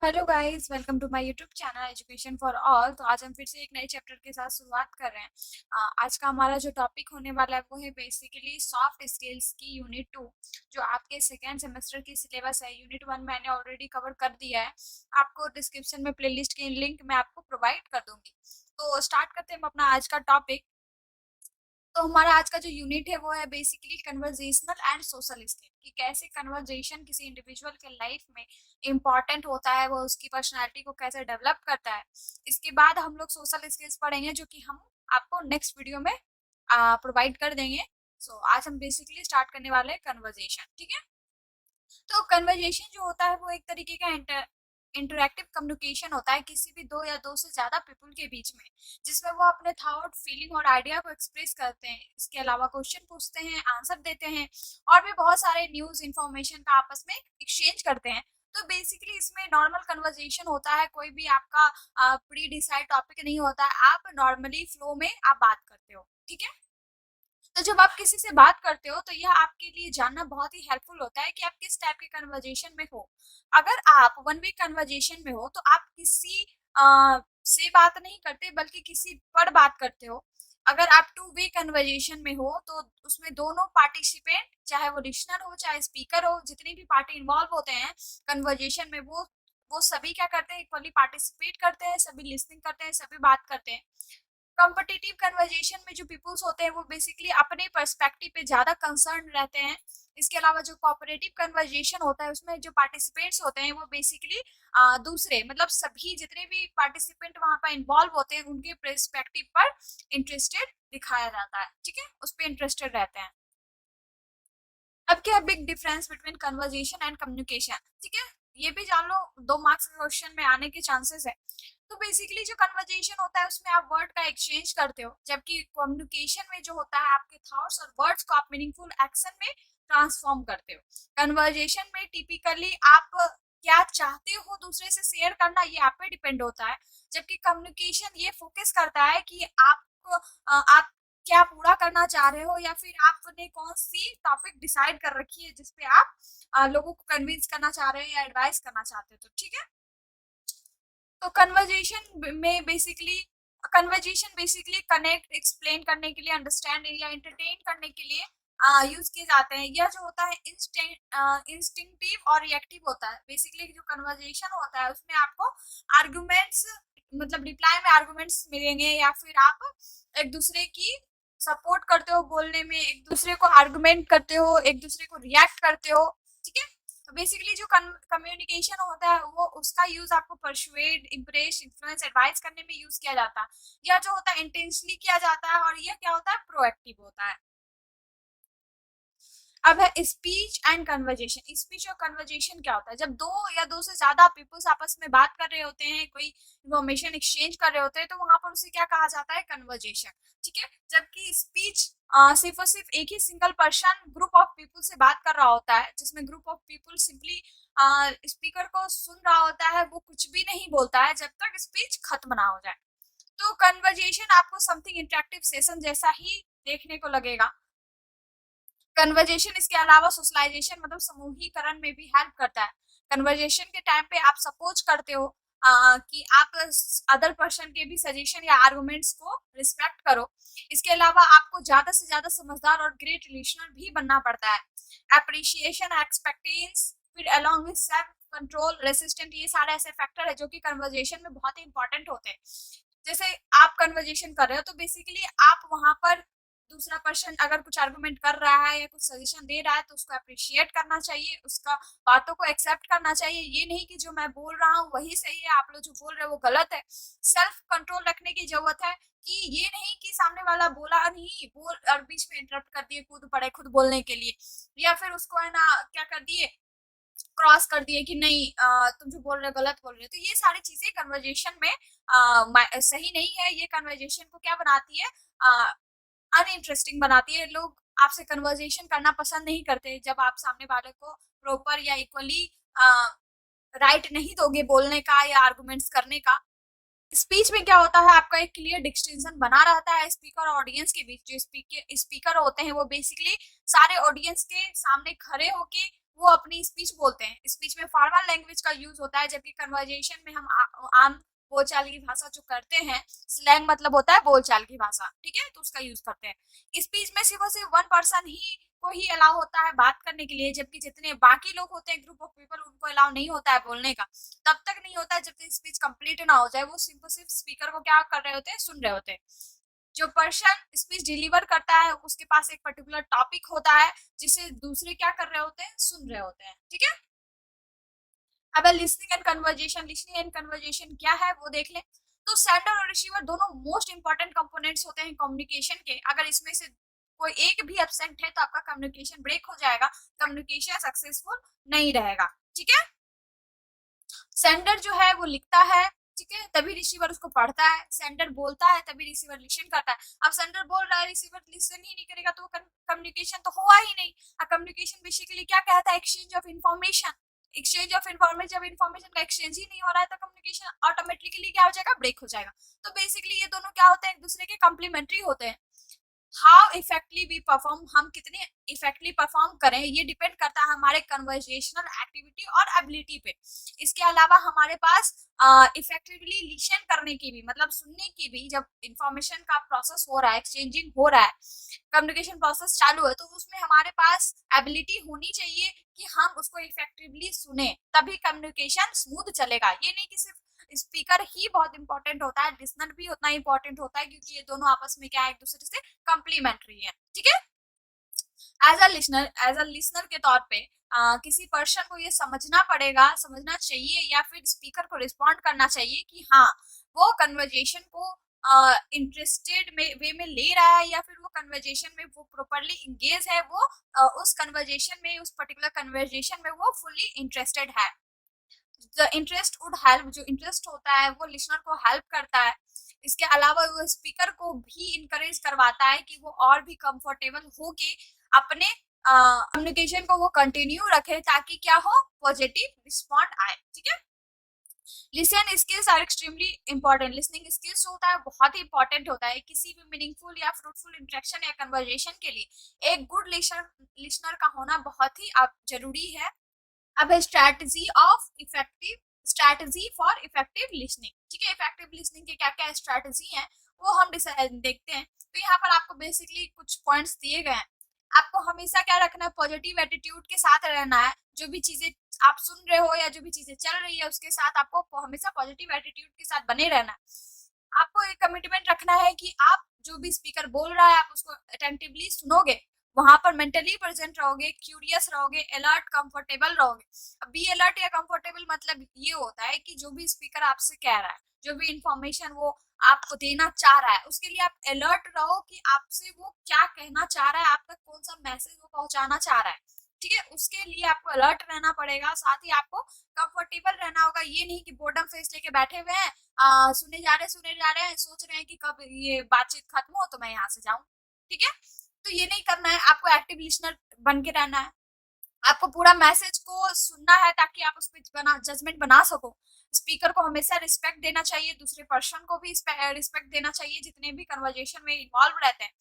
Hello guys, welcome to my YouTube channel education for all. तो आज हम फिर से एक नए चैप्टर के साथ शुरुआत कर रहे हैं। आज का हमारा जो टॉपिक होने वाला है वो है बेसिकली सॉफ्ट स्किल्स की यूनिट 2, जो आपके सेकेंड सेमेस्टर की सिलेबस है। यूनिट 1 मैंने ऑलरेडी कवर कर दिया है। आपको डिस्क्रिप्शन में प्लेलिस्ट की लिंक मैं आपको प्रोवाइड कर दूंगी। तो स्टार्ट करते हैं हम अपना आज का टॉपिक। तो हमारा आज का जो यूनिट है वो है basically conversational and social skill, कि कैसे कन्वर्जेशन किसी इंडिविजुअल के लाइफ में इम्पॉर्टेंट होता है, वो उसकी पर्सनालिटी को कैसे डेवलप करता है। इसके बाद हम लोग सोशल स्किल्स पढ़ेंगे, जो कि हम आपको नेक्स्ट वीडियो में प्रोवाइड कर देंगे। सो आज हम बेसिकली स्टार्ट करने वाले हैं कन्वर्जेशन। ठीक है। तो कन्वर्जेशन जो होता है वो एक तरीके का इंटरैक्टिव कम्युनिकेशन होता है किसी भी दो या दो से ज्यादा पीपल के बीच में, जिसमें वो अपने थॉट, फीलिंग और आइडिया को एक्सप्रेस करते हैं। इसके अलावा क्वेश्चन पूछते हैं, आंसर देते हैं और भी बहुत सारे न्यूज इंफॉर्मेशन का आपस में एक्सचेंज करते हैं। तो बेसिकली इसमें नॉर्मल कन्वर्जेशन होता है, कोई भी आपका प्री डिसाइड टॉपिक नहीं होता है, आप नॉर्मली फ्लो में आप बात करते हो। ठीक है। तो जब आप किसी से बात करते हो तो यह आपके लिए जानना बहुत ही हेल्पफुल होता है कि आप किस टाइप के कन्वर्जेशन में हो। अगर आप वन वे कन्वर्जेशन में हो तो आप किसी से बात नहीं करते बल्कि किसी पर बात करते हो। अगर आप टू वे कन्वर्जेशन में हो तो उसमें दोनों पार्टिसिपेंट, चाहे वो लिसनर हो चाहे स्पीकर हो, जितनी भी पार्टी इन्वॉल्व होते हैं कन्वर्जेशन में, वो सभी क्या करते हैं, इक्वली पार्टिसिपेट करते हैं, सभी लिसनिंग करते हैं, सभी बात करते हैं। कॉम्पिटिटिव कन्वर्जेशन में जो पीपल्स होते हैं वो बेसिकली अपने पर्सपेक्टिव पे ज्यादा कंसर्न रहते हैं। इसके अलावा जो कोऑपरेटिव कन्वर्जेशन होता है उसमें जो पार्टिसिपेंट्स होते हैं वो बेसिकली दूसरे, मतलब सभी जितने भी पार्टिसिपेंट वहां पर इन्वॉल्व होते हैं उनके पर्सपेक्टिव पर इंटरेस्टेड दिखाया जाता है। ठीक है, उस पर इंटरेस्टेड रहते हैं। अब क्या है big difference between conversation and communication. ठीक है, ये भी जान लो, 2 मार्क्स क्वेश्चन में आने के चांसेस है। तो बेसिकली जो कन्वर्जेशन होता है उसमें आप वर्ड का एक्सचेंज करते हो, जबकि कम्युनिकेशन में जो होता है आपके थॉट्स और वर्ड्स को आप मीनिंगफुल एक्शन में ट्रांसफॉर्म करते हो। कन्वर्जेशन में टिपिकली आप क्या चाहते हो दूसरे से शेयर करना, ये आप पे डिपेंड होता है। जबकि कम्युनिकेशन ये फोकस करता है कि आपको आप क्या पूरा करना चाह रहे हो, या फिर आपने कौन सी टॉपिक डिसाइड कर रखी है जिसपे आप लोगों को कन्विंस करना चाह रहे हो या एडवाइस करना चाहते हो। तो ठीक है। तो कन्वर्जेशन बेसिकली कनेक्ट, एक्सप्लेन करने के लिए, अंडरस्टैंड या एंटरटेन करने के लिए यूज किए जाते हैं। यह जो होता है इंस्टिंक्टिव और रिएक्टिव होता है। बेसिकली जो कन्वर्जेशन होता है उसमें आपको आर्गुमेंट्स, मतलब रिप्लाई में आर्गुमेंट्स मिलेंगे, या फिर आप एक दूसरे की सपोर्ट करते हो बोलने में, एक दूसरे को आर्गुमेंट करते हो, एक दूसरे को रिएक्ट करते हो। ठीक है। तो बेसिकली जो कम्युनिकेशन होता है वो उसका यूज आपको परसुएड, इम्प्रेस, इन्फ्लुएंस, एडवाइस करने में यूज किया जाता है। यह जो होता है इंटेंशनली किया जाता है, और यह क्या होता है, प्रोएक्टिव होता है। अब है स्पीच एंड कन्वर्जेशन। स्पीच और कन्वर्जेशन क्या होता है, जब दो या दो से ज्यादा पीपल्स आपस में बात कर रहे होते हैं, कोई इन्फॉर्मेशन एक्सचेंज कर रहे होते हैं, तो वहां पर उसे क्या कहा जाता है, कन्वर्जेशन। ठीक है। जबकि स्पीच सिर्फ और सिर्फ एक ही single person group of people से बात कर रहा होता है, जिसमें group of people simply speaker को सुन रहा होता है, वो कुछ भी नहीं बोलता है जब तक स्पीच खत्म ना हो जाए। तो कन्वर्जेशन आपको समथिंग इंटरेक्टिव सेशन जैसा ही देखने को लगेगा। कन्वर्जेशन इसके अलावा सोशलाइजेशन, मतलब समूहीकरण में भी हेल्प करता है। कन्वर्जेशन के टाइम पे आप सपोज करते हो कि आप अदर पर्सन के भी सजेशन या आर्गुमेंट्स को रिस्पेक्ट करो। इसके अलावा आपको ज्यादा से ज्यादा समझदार और ग्रेट लिसनर भी बनना पड़ता है। अप्रिशिएशन, एक्सपेक्टेंस, फिर along with self control, resistant, ये सारे ऐसे फैक्टर है जो कि कन्वर्जेशन में बहुत ही इंपॉर्टेंट होते हैं। जैसे आप कन्वर्जेशन कर रहे हो तो बेसिकली आप वहां पर दूसरा पर्सन अगर कुछ आर्गुमेंट कर रहा है या कुछ सजेशन दे रहा है तो उसको अप्रिशिएट करना चाहिए, उसका बातों को एक्सेप्ट करना चाहिए। ये नहीं कि जो मैं बोल रहा हूँ वही सही है, आप लोग जो बोल रहे हो वो गलत है। सेल्फ कंट्रोल रखने की जरूरत है, कि ये नहीं कि सामने वाला बोला नहीं, बोल और बीच में इंटरप्ट कर दिए, कूद पड़े खुद बोलने के लिए, या फिर उसको है ना क्या कर दिए, क्रॉस कर दिए कि नहीं तुम जो बोल रहे हो गलत बोल रहे हो। तो ये सारी चीजें कन्वर्जेशन में सही नहीं है। ये कन्वर्जेशन को क्या बनाती है, अनइंटरेस्टिंग बनाती है। लोग आपसे कन्वर्जेशन करना पसंद नहीं करते जब आप सामने वाले को प्रॉपर या इक्वली राइट नहीं दोगे बोलने का या आर्गुमेंट्स करने का। स्पीच में क्या होता है, आपका एक क्लियर डिस्टिंक्शन बना रहता है स्पीकर और ऑडियंस के बीच। जो स्पीकर होते हैं वो बेसिकली सारे ऑडियंस के सामने खड़े होके वो अपनी स्पीच बोलते हैं। स्पीच में फॉर्मल लैंग्वेज का यूज होता है, जबकि कन्वर्जेशन में हम आम बोलचाल की भाषा जो करते हैं, स्लैंग मतलब होता है बोलचाल की भाषा, ठीक है, तो उसका यूज करते हैं। स्पीच में सिर्फ और सिर्फ वन पर्सन ही को ही अलाउ होता है बात करने के लिए, जबकि जितने बाकी लोग होते हैं, ग्रुप ऑफ पीपल, उनको अलाउ नहीं होता है बोलने का। तब तक नहीं होता है जब तक स्पीच कंप्लीट ना हो जाए। वो सिर्फ और सिर्फ स्पीकर को क्या कर रहे होते हैं, सुन रहे होते हैं। जो पर्सन स्पीच डिलीवर करता है उसके पास एक पर्टिकुलर टॉपिक होता है जिसे दूसरे क्या कर रहे होते हैं, सुन रहे होते हैं, ठीक है। अब listening and conversation, listening and conversation क्या है वो देख लें। तो सेंडर और रिसीवर दोनों मोस्ट इंपॉर्टेंट कंपोनेंट्स होते हैं कम्युनिकेशन के। अगर इसमें से कोई एक भी एब्सेंट है तो आपका कम्युनिकेशन ब्रेक हो जाएगा, कम्युनिकेशन सक्सेसफुल नहीं रहेगा, ठीक है। सेंडर जो है वो लिखता है, ठीक है, तभी रिसीवर उसको पढ़ता है। सेंडर बोलता है तभी रिसीवर लिसन करता है। अब सेंडर बोल रहा है, रिसीवर लिसन ही नहीं करेगा तो कम्युनिकेशन तो हुआ ही नहीं। कम्युनिकेशन बेसिकली क्या कहता है, exchange of information. Exchange of information, जब इन्फॉर्मेशन का एक्सचेंज ही नहीं हो रहा है तो कम्युनिकेशन ऑटोमेटिकली क्या हो जाएगा, ब्रेक हो जाएगा। तो बेसिकली ये दोनों क्या होते हैं, एक दूसरे के कम्प्लीमेंट्री होते हैं। हाउ इफेक्टली वी परफॉर्म, हम कितने इफेक्टली परफॉर्म करें, ये डिपेंड करता है हमारे कन्वर्जेशनल एक्टिविटी और एबिलिटी पे। इसके अलावा हमारे पास इफेक्टिवली लिसन करने की भी, मतलब सुनने की भी, जब इंफॉर्मेशन का प्रोसेस हो रहा है, एक्सचेंजिंग हो रहा है, कम्युनिकेशन प्रोसेस चालू है, तो उसमें हमारे पास एबिलिटी होनी चाहिए कि हम उसको इफेक्टिवली सुने, तभी कम्युनिकेशन स्मूथ चलेगा। ये नहीं कि सिर्फ स्पीकर ही बहुत इंपॉर्टेंट होता है, लिसनर भी उतना इंपॉर्टेंट होता है, क्योंकि ये दोनों आपस में क्या है, एक दूसरे से कम्प्लीमेंट्री है, ठीक है। एज अ लिसनर के तौर पे किसी पर्सन को ये समझना पड़ेगा, समझना चाहिए, या फिर स्पीकर को रिस्पॉन्ड करना चाहिए कि हाँ, वो कन्वर्जेशन को इंटरेस्टेड में वे में ले रहा है, या फिर वो कन्वर्जेशन में वो प्रॉपरली इंगेज है, वो उस कन्वर्जेशन में, उस पर्टिकुलर कन्वर्जेशन में वो फुल्ली इंटरेस्टेड है। द इंटरेस्ट वुड हेल्प, जो इंटरेस्ट होता है वो लिसनर को हेल्प करता है। इसके अलावा वो स्पीकर को भी इनकरेज करवाता है कि वो और भी कंफर्टेबल हो के अपने कम्युनिकेशन को वो कंटिन्यू रखे, ताकि क्या हो, पॉजिटिव रिस्पॉन्ड आए, ठीक है। Listen skills are extremely important. Listening skills होता है बहुत ही इंपॉर्टेंट होता है किसी भी मीनिंगफुल या फ्रूटफुल इंटरेक्शन या कन्वर्जेशन के लिए। एक गुड लिसनर का होना बहुत ही जरूरी है। अब strategy of effective, strategy for effective listening, ठीक है। इफेक्टिव लिसनिंग के क्या क्या स्ट्रैटेजी हैं वो हम देखते हैं। तो यहाँ पर आपको बेसिकली कुछ पॉइंट्स दिए गए हैं। आपको हमेशा क्या रखना है, पॉजिटिव एटीट्यूड के साथ रहना है। जो भी चीजें आप सुन रहे हो या जो भी चीजें चल रही है उसके साथ आपको हमेशा पॉजिटिव एटीट्यूड के साथ बने रहना है। आपको एक कमिटमेंट रखना है कि आप जो भी स्पीकर बोल रहा है आप उसको अटेंटिवली सुनोगे, वहां पर मेंटली प्रेजेंट रहोगे, क्यूरियस रहोगे, अलर्ट, कंफर्टेबल रहोगे। अब बी अलर्ट या कंफर्टेबल मतलब ये होता है कि जो भी स्पीकर आपसे कह रहा है, जो भी इंफॉर्मेशन वो आपको देना चाह रहा है, उसके लिए आप अलर्ट रहो कि आपसे वो क्या कहना चाह रहा है, आप तक कौन सा मैसेज वो पहुंचाना चाह रहा है, ठीक है। उसके लिए आपको अलर्ट रहना पड़ेगा, साथ ही आपको कंफर्टेबल रहना होगा। ये नहीं कि बोर्डम फेस लेके बैठे हुए हैं, सुने जा रहे हैं, सोच रहे हैं कि कब ये बातचीत खत्म हो तो मैं यहाँ से जाऊं, ठीक है। तो ये नहीं करना है, आपको एक्टिव लिसनर बन के रहना है। आपको पूरा मैसेज को सुनना है ताकि आप उस पर बना जजमेंट बना सको। स्पीकर को हमेशा रिस्पेक्ट देना चाहिए, दूसरे पर्सन को भी रिस्पेक्ट देना चाहिए जितने भी कन्वर्जेशन में इन्वॉल्व रहते हैं।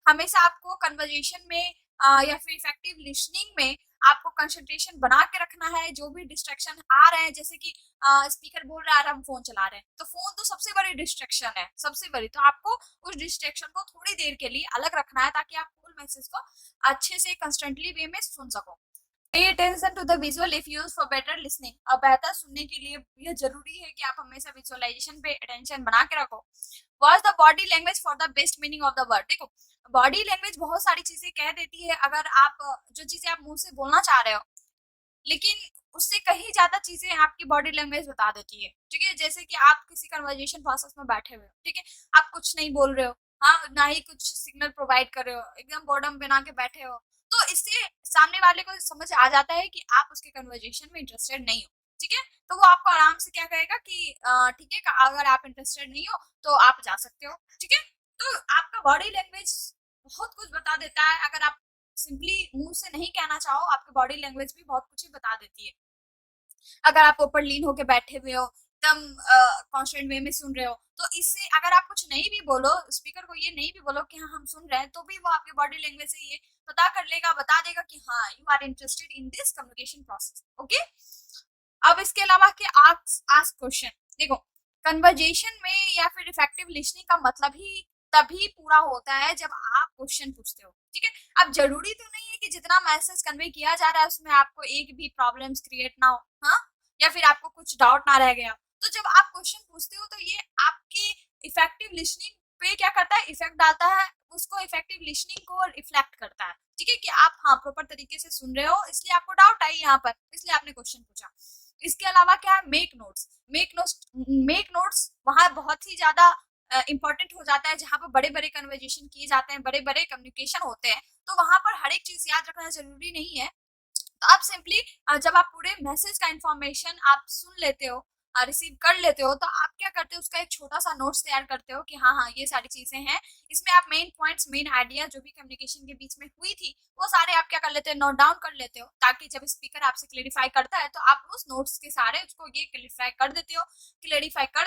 हमेशा आपको कन्वर्जेशन में या फिर इफेक्टिव लिसनिंग में आपको कंसंट्रेशन बना के रखना है। जो भी डिस्ट्रैक्शन आ रहे हैं, जैसे कि स्पीकर बोल रहा है हम फोन चला रहे हैं, तो फोन तो सबसे बड़ी डिस्ट्रैक्शन है, सबसे बड़ी। तो आपको उस डिस्ट्रैक्शन को थोड़ी देर के लिए अलग रखना है ताकि आप फुल मैसेज को अच्छे से कंस्टेंटली वे में सुन सको। Pay attention to the visual if used for better listening। अब बेहतर सुनने के लिए यह जरूरी है कि आप हमेशा विजुअलाइजेशन पे अटेंशन बना के रखो। Watch the body language for the best meaning of the word. देखो, बॉडी लैंग्वेज बहुत सारी चीजें कह देती है। अगर आप जो चीजें आप मुंह से बोलना चाह रहे हो, लेकिन उससे कहीं ज्यादा चीजें आपकी बॉडी लैंग्वेज बता देती है, ठीक है। जैसे कि आप किसी कन्वर्जेशन प्रोसेस में बैठे हुए हो, ठीक है, आप कुछ नहीं बोल रहे हो, हाँ, ना ही कुछ सिग्नल प्रोवाइड कर रहे हो, एकदम बोर्डम बना के बैठे हो, तो इससे सामने वाले को समझ आ जाता है कि आप उसके कन्वर्जेशन में इंटरेस्टेड नहीं हो, ठीक है। तो वो आपको आराम से क्या कहेगा कि ठीक है, अगर आप इंटरेस्टेड नहीं हो तो आप जा सकते हो, ठीक है। तो आपका बॉडी लैंग्वेज बहुत कुछ बता देता है। अगर आप सिंपली मुंह से नहीं कहना चाहो, आपकी बॉडी लैंग्वेज भी बहुत कुछ ही बता देती है। अगर आप ऊपर लीन होके बैठे हुए हो, एकदम कॉन्स्टेंट वे में सुन रहे हो। तो इससे अगर आप कुछ नहीं भी बोलो, स्पीकर को ये नहीं भी बोलो कि हाँ हम सुन रहे हैं, तो भी वो आपके बॉडी लैंग्वेज से ये पता कर लेगा, बता देगा कि हाँ you are interested in this communication process. Okay, अब इसके अलावा कि आस्क क्वेश्चन। देखो, कन्वर्जेशन में या फिर इफेक्टिव लिसनिंग का मतलब ही तभी पूरा होता है जब आप क्वेश्चन पूछते हो। ठीक है, अब जरूरी तो नहीं है कि जितना मैसेज कन्वे किया जा रहा है उसमें आपको एक भी प्रॉब्लम्स क्रिएट ना हो, हाँ, या फिर आपको कुछ डाउट ना रह गया। तो जब आप क्वेश्चन पूछते हो तो ये आपकी इफेक्टिव लिसनिंग पे क्या करता है, इफेक्ट डालता है, उसको इफेक्टिव लिसनिंग को रिफ्लेक्ट करता है। ठीक है, कि आप हाँ प्रॉपर तरीके से सुन रहे हो, इसलिए आपको डाउट आई यहाँ पर, इसलिए आपने क्वेश्चन पूछा। इसके अलावा क्या है, मेक नोट्स। मेक नोट्स वहां बहुत ही ज्यादा इंपॉर्टेंट हो जाता है जहां पर बड़े बड़े कन्वर्जेशन किए जाते हैं, बड़े बड़े कम्युनिकेशन होते हैं, तो वहां पर हर एक चीज याद रखना जरूरी नहीं है। तो आप सिंपली जब आप पूरे मैसेज का इंफॉर्मेशन आप सुन लेते हो, रिसीव कर लेते हो, तो आप क्या करते हो, उसका एक छोटा सा नोट्स तैयार करते हो कि हाँ हाँ ये सारी चीजें हैं। इसमें आप मेन पॉइंट्स, मेन आइडिया जो भी कम्युनिकेशन के बीच में हुई थी वो सारे आप क्या कर लेते हो, नोट डाउन कर लेते हो, ताकि जब स्पीकर आपसे क्लेरिफाई करता है तो आप उस नोट्स के सारे उसको ये क्लेरिफाई कर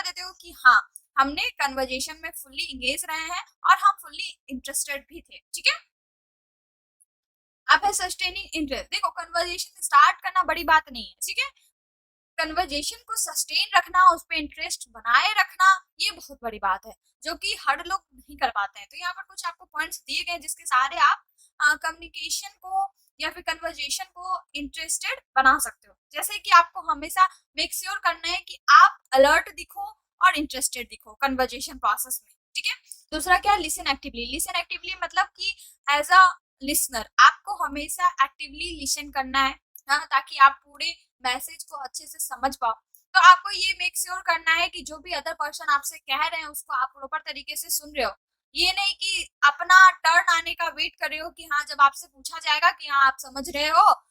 देते हो कि हाँ हमने कन्वर्जेशन में फुल्ली इंगेज रहे हैं और हम फुल्ली इंटरेस्टेड भी थे। ठीक है, अब है सस्टेनिंग इंटरेस्ट। देखो, कन्वर्जेशन स्टार्ट करना बड़ी बात नहीं है, ठीक है, कन्वर्जेशन को सस्टेन रखना, उस पर इंटरेस्ट बनाए रखना, ये बहुत बड़ी बात है जो कि हर लोग नहीं कर पाते हैं। तो यहाँ पर कुछ आपको पॉइंट्स दिए गए जिसके सहारे आप कम्युनिकेशन को या फिर कन्वर्जेशन को इंटरेस्टेड बना सकते हो। जैसे कि आपको हमेशा मेक श्योर करना है कि आप अलर्ट दिखो और इंटरेस्टेड दिखो कन्वर्जेशन प्रोसेस में। ठीक है, दूसरा क्या, लिसन एक्टिवली। लिसन एक्टिवली मतलब कि एज अ लिसनर आपको हमेशा एक्टिवली लिसन करना है, हाँ, ताकि आप पूरे मैसेज को अच्छे से समझ पाओ। तो आपको ये मेक श्योर करना है कि जो भी अदर पर्सन आपसे कह रहे हैं उसको आप प्रॉपर तरीके से सुन रहे हो। ये नहीं कि अपना टर्न आने का वेट कर रहे हो कि हाँ जब आपसे पूछा जाएगा कि हाँ आप समझ रहे हो,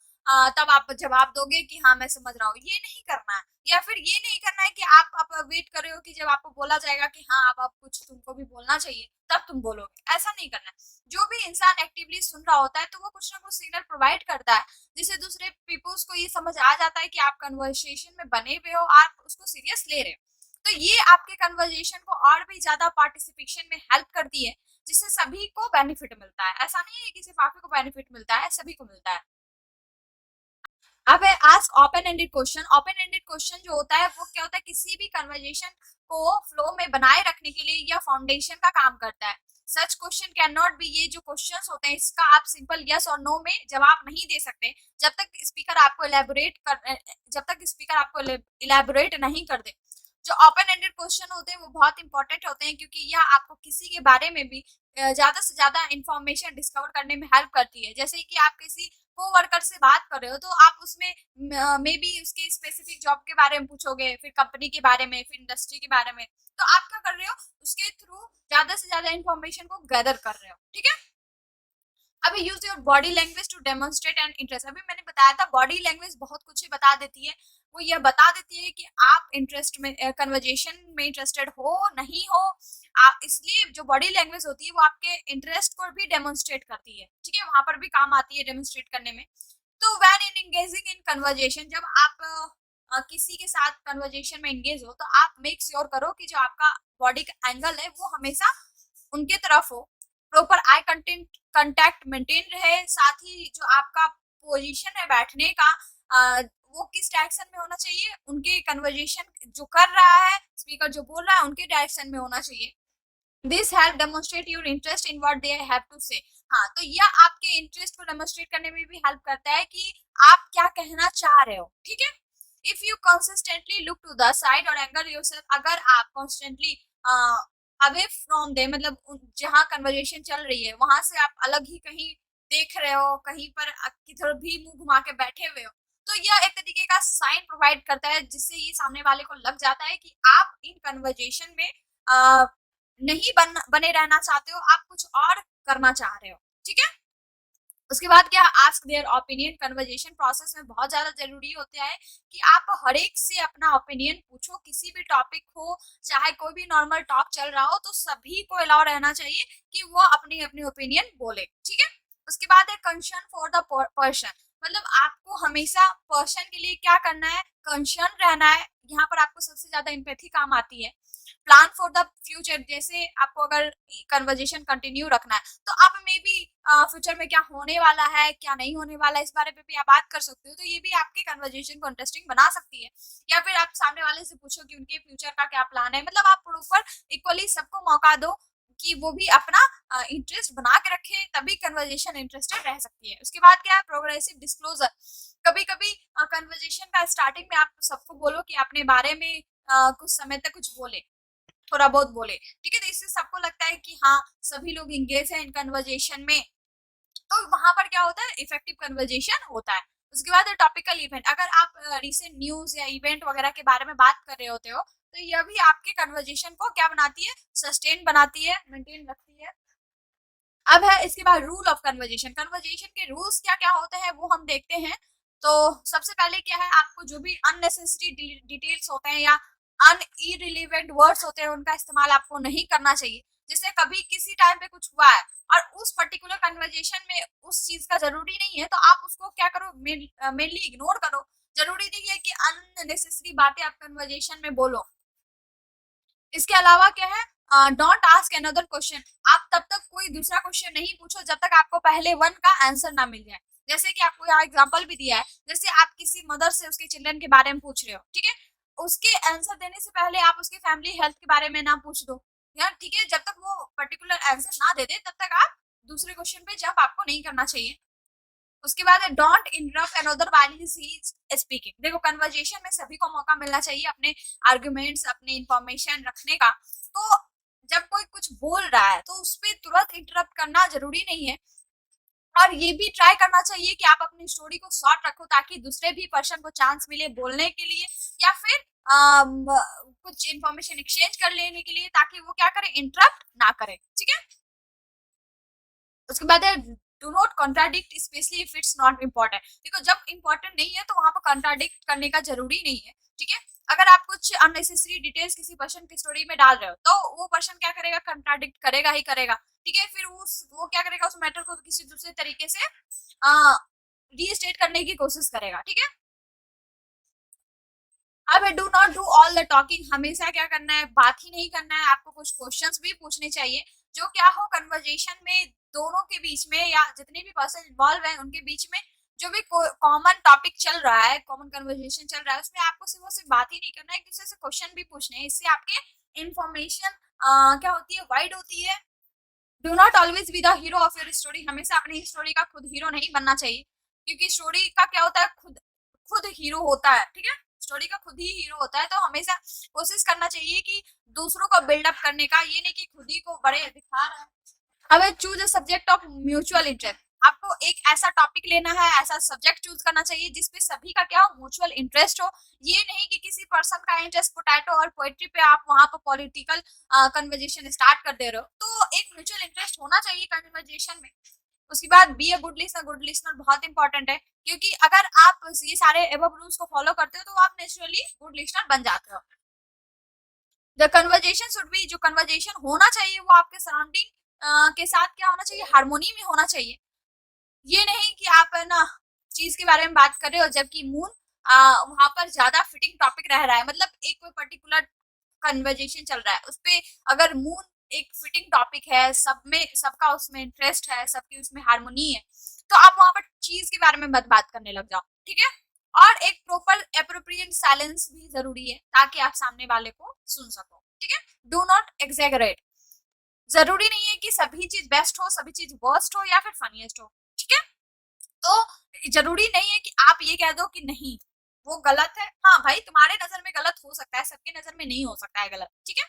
तब आप जवाब दोगे कि हाँ मैं समझ रहा हूँ। ये नहीं करना है। या फिर ये नहीं करना है कि आप वेट कर रहे हो कि जब आपको बोला जाएगा कि हाँ आप कुछ तुमको भी बोलना चाहिए तब तुम बोलोगे, ऐसा नहीं करना है। जो भी इंसान एक्टिवली सुन रहा होता है तो वो कुछ ना कुछ सिग्नल प्रोवाइड करता है जिससे दूसरे पीपल्स को ये समझ आ जाता है कि आप कन्वर्सेशन में बने हुए हो, आप उसको सीरियस ले रहे हो। तो ये आपके कन्वर्सेशन को और भी ज्यादा पार्टिसिपेशन में हेल्प करती है, जिससे सभी को बेनिफिट मिलता है। ऐसा नहीं है कि सिर्फ आप ही को बेनिफिट मिलता है, सभी को मिलता है। अब है ask open ended question. Open ended question जो होता है वो क्या होता है, किसी भी कन्वर्सेशन को फ्लो में बनाए रखने के लिए यह फाउंडेशन का काम करता है। Such question can not be, ये जो क्वेश्चंस होते हैं इसका आप सिंपल यस और नो में जवाब नहीं दे सकते जब तक स्पीकर आपको इलेबोरेट नहीं कर दे। जो ओपन एंडेड क्वेश्चन होते हैं वो बहुत इंपॉर्टेंट होते हैं क्योंकि यह आपको किसी के बारे में भी ज्यादा से ज्यादा इंफॉर्मेशन डिस्कवर करने में हेल्प करती है। जैसे कि आप किसी कोवर्कर से बात कर रहे हो तो आप उसमें मे बी उसके स्पेसिफिक जॉब के बारे में पूछोगे, फिर कंपनी के बारे में, फिर इंडस्ट्री के बारे में। तो आप क्या कर रहे हो, उसके थ्रू ज्यादा से ज्यादा इंफॉर्मेशन को गैदर कर रहे हो। ठीक है, अभी use your body language to demonstrate and interest. अभी मैंने बताया था बॉडी लैंग्वेज बहुत कुछ ही बता देती है। वो यह बता देती है कि आप इंटरेस्ट में कन्वर्जेशन में इंटरेस्टेड हो नहीं हो। इसलिए जो बॉडी लैंग्वेज होती है वो आपके इंटरेस्ट को भी डेमोन्स्ट्रेट करती है। ठीक है, वहां पर भी काम आती है डेमोन्स्ट्रेट करने में। तो when in engaging in conversation, जब आप किसी के साथ कन्वर्जेशन में एंगेज हो तो आप मेक श्योर करो कि जो आपका बॉडी का एंगल है वो हमेशा उनके तरफ हो, प्रॉपर आई कंटेक्ट मेंटेन रहे, साथ ही जो आपका पोजीशन है बैठने का वो किस डायरेक्शन में होना चाहिए, उनके कन्वर्जेशन जो कर रहा है स्पीकर जो बोल रहा है उनके डायरेक्शन में होना चाहिए। This help demonstrate your interest in what they have to say. हाँ, तो यह आपके इंटरेस्ट को डेमोन्स्ट्रेट करने में भी हेल्प करता है कि आप क्या कहना चाह रहे हो। ठीक है, if you consistently look to the side और एंगर योरसेल्फ, अगर आप कॉन्स्टेंटली अवे फ्रॉम दे, मतलब जहाँ कन्वर्जेशन चल रही है वहां से आप अलग ही कहीं देख रहे हो, कहीं पर किधर भी मुंह घुमा के बैठे हुए हो, तो यह एक तरीके का साइन प्रोवाइड करता है जिससे ये सामने वाले को लग जाता है कि आप इन कन्वर्जेशन में नहीं बने रहना चाहते हो, आप कुछ और करना चाह रहे हो। ठीक है, उसके बाद क्या, ask their opinion. Conversation process में बहुत ज्यादा जरूरी होता है कि आप हर एक से अपना ओपिनियन पूछो, किसी भी टॉपिक हो, चाहे कोई भी नॉर्मल टॉक चल रहा हो, तो सभी को अलाउ रहना चाहिए कि वो अपनी अपनी ओपिनियन बोले। ठीक है, उसके बाद है कंसर्न फॉर द पर्सन। मतलब आपको हमेशा पर्सन के लिए क्या करना है, कंसर्न रहना है। यहाँ पर आपको सबसे ज्यादा एम्पैथी काम आती है। प्लान फॉर द फ्यूचर, जैसे आपको अगर कन्वर्जेशन कंटिन्यू रखना है तो आप मे बी फ्यूचर में क्या होने वाला है क्या नहीं होने वाला है इस बारे में भी आप बात कर सकते हो, तो ये भी आपके कन्वर्जेशन को इंटरेस्टिंग बना सकती है। या फिर आप सामने वाले से पूछो कि उनके फ्यूचर का क्या प्लान है, मतलब आप प्रॉपर इक्वली सबको मौका दो कि वो भी अपना इंटरेस्ट बना के रखे, तभी कन्वर्जेशन इंटरेस्टेड रह सकती है। उसके बाद क्या है, प्रोग्रेसिव डिस्क्लोजर। कभी कभी कन्वर्जेशन का स्टार्टिंग में आप सबको बोलो कि अपने बारे में कुछ समय तक कुछ बोले, थोड़ा बहुत बोले, ठीक है, तो इससे सबको लगता है कि हाँ सभी लोग इंगेज हैं इन कन्वर्जेशन में, तो वहां पर क्या होता है, इफेक्टिव कन्वर्जेशन होता है। उसके बाद टॉपिकल इवेंट, अगर आप रिसेंट न्यूज या इवेंट वगैरह के बारे में बात कर रहे होते हो तो यह भी आपके कन्वर्जेशन को क्या बनाती है, सस्टेन बनाती है, मेंटेन रखती है। अब है इसके बाद रूल ऑफ कन्वर्जेशन। कन्वर्जेशन के रूल्स क्या क्या होते हैं वो हम देखते हैं। तो सबसे पहले क्या है, आपको जो भी अननेसेसरी डिटेल्स होते हैं या अन इरिलेवेंट वर्ड्स होते हैं उनका इस्तेमाल आपको नहीं करना चाहिए। जैसे कभी किसी टाइम पे कुछ हुआ है और उस पर्टिकुलर कन्वर्जेशन में उस चीज का जरूरी नहीं है तो आप उसको क्या करो, मेनली इग्नोर करो। जरूरी नहीं है कि अननेसेसरी बातें आप कन्वर्जेशन में बोलो। इसके अलावा क्या है, डोंट आस्क अनदर क्वेश्चन। आप तब तक कोई दूसरा क्वेश्चन नहीं पूछो जब तक आपको पहले वन का आंसर ना मिल जाए। जैसे कि आपको यहाँ एग्जांपल भी दिया है, जैसे आप किसी मदर से उसके चिल्ड्रन के बारे में पूछ रहे हो, ठीक है, उसके आंसर देने से पहले आप उसके फैमिली हेल्थ के बारे में ना पूछ दो यार, ठीक है, जब तक वो पर्टिकुलर आंसर ना दे दे तब तक आप दूसरे क्वेश्चन पे जंप आपको नहीं करना चाहिए। उसके बाद है don't interrupt another while he is speaking. देखो कन्वर्जेशन में सभी को मौका मिलना चाहिए अपने आर्गुमेंट्स, अपने इंफॉर्मेशन रखने का। तो जब कोई कुछ बोल रहा है तो उस पर तुरंत इंटरप्ट करना जरूरी नहीं है। और ये भी ट्राई करना चाहिए कि आप अपनी स्टोरी को शॉर्ट रखो ताकि दूसरे भी पर्सन को चांस मिले बोलने के लिए, या फिर कुछ इंफॉर्मेशन एक्सचेंज कर लेने के लिए, ताकि वो क्या करे, इंटरप्ट ना करे, ठीक है। उसके बाद है do not contradict specially if it's not important. देखो जब इम्पोर्टेंट नहीं है तो वहां पर कॉन्ट्राडिक्ट करने का जरूरी नहीं है, ठीक है। अगर आप कुछ अननेसेसरी डिटेल्स किसी पर्सन की स्टोरी में डाल रहे हो तो वो पर्सन क्या करेगा, कॉन्ट्राडिक्ट करेगा ही करेगा, ठीक है। फिर वो क्या करेगा, उस मैटर को किसी दूसरे तरीके से रीस्टेट करने की कोशिश करेगा, ठीक है। अब do not do all the talking. हमेशा क्या करना है, बात ही नहीं करना है, आपको कुछ क्वेश्चंस भी पूछने चाहिए जो क्या हो कन्वर्जेशन में दोनों के बीच में या जितने भी पर्सन इन्वॉल्व है उनके बीच में जो भी कॉमन टॉपिक चल रहा है, कॉमन कन्वर्जेशन चल रहा है, उसमें आपको सिर्फ बात ही नहीं करना है, एक दूसरे से क्वेश्चन भी पूछने हैं। इससे आपके इंफॉर्मेशन क्या होती है, वाइड होती है। Do not always be the hero of your story. हमेशा अपनी स्टोरी का खुद हीरो नहीं बनना चाहिए, क्योंकि स्टोरी का क्या होता है, खुद खुद हीरो होता है, ठीक है। स्टोरी का खुद ही हीरो होता है, तो हमेशा कोशिश करना चाहिए कि दूसरों को बिल्डअप करने का, ये नहीं कि खुद ही को बड़े दिखा रहा है। अब choose a subject of mutual interest. आपको एक ऐसा टॉपिक लेना है, ऐसा सब्जेक्ट चूज करना चाहिए जिसपे सभी का क्या हो, म्यूचुअल इंटरेस्ट हो। ये नहीं कि किसी पर्सन का इंटरेस्ट पोटैटो और पोएट्री पे आप वहां पर पॉलिटिकल कन्वर्जेशन स्टार्ट कर दे रहे हो। तो एक म्यूचुअल इंटरेस्ट होना चाहिए कन्वर्जेशन में। उसके बाद be a good listener. Good listener बहुत इंपॉर्टेंट है, क्योंकि अगर आप ये सारे एबव रूल्स को फॉलो करते हो तो आप नेचुरली गुड लिसनर बन जाते हो। द कन्वर्जेशन शुड बी, जो कन्वर्जेशन होना चाहिए वो आपके सराउंडिंग के साथ क्या होना चाहिए, हारमोनी में होना चाहिए। ये नहीं कि आप है ना चीज के बारे में बात कर रहे हो जबकि मून वहां पर ज्यादा फिटिंग टॉपिक रह रहा है, मतलब एक कोई पर्टिकुलर कन्वर्जेशन चल रहा है उस पे अगर मून एक फिटिंग टॉपिक है, सब में सबका उसमें इंटरेस्ट है, सबकी उसमें हारमोनी है, तो आप वहां पर चीज के बारे में मत बात करने लग जाओ, ठीक है। और एक प्रॉपर एप्रोप्रिएट साइलेंस भी जरूरी है ताकि आप सामने वाले को सुन सको, ठीक है। Do not exaggerate. जरूरी नहीं है कि सभी चीज बेस्ट हो, सभी चीज वर्स्ट हो या फिर फनीएस्ट हो, ठीक है। तो जरूरी नहीं है कि आप ये कह दो कि नहीं वो गलत है। हाँ भाई, तुम्हारे नजर में गलत हो सकता है, सबके नजर में नहीं हो सकता है गलत, ठीक है।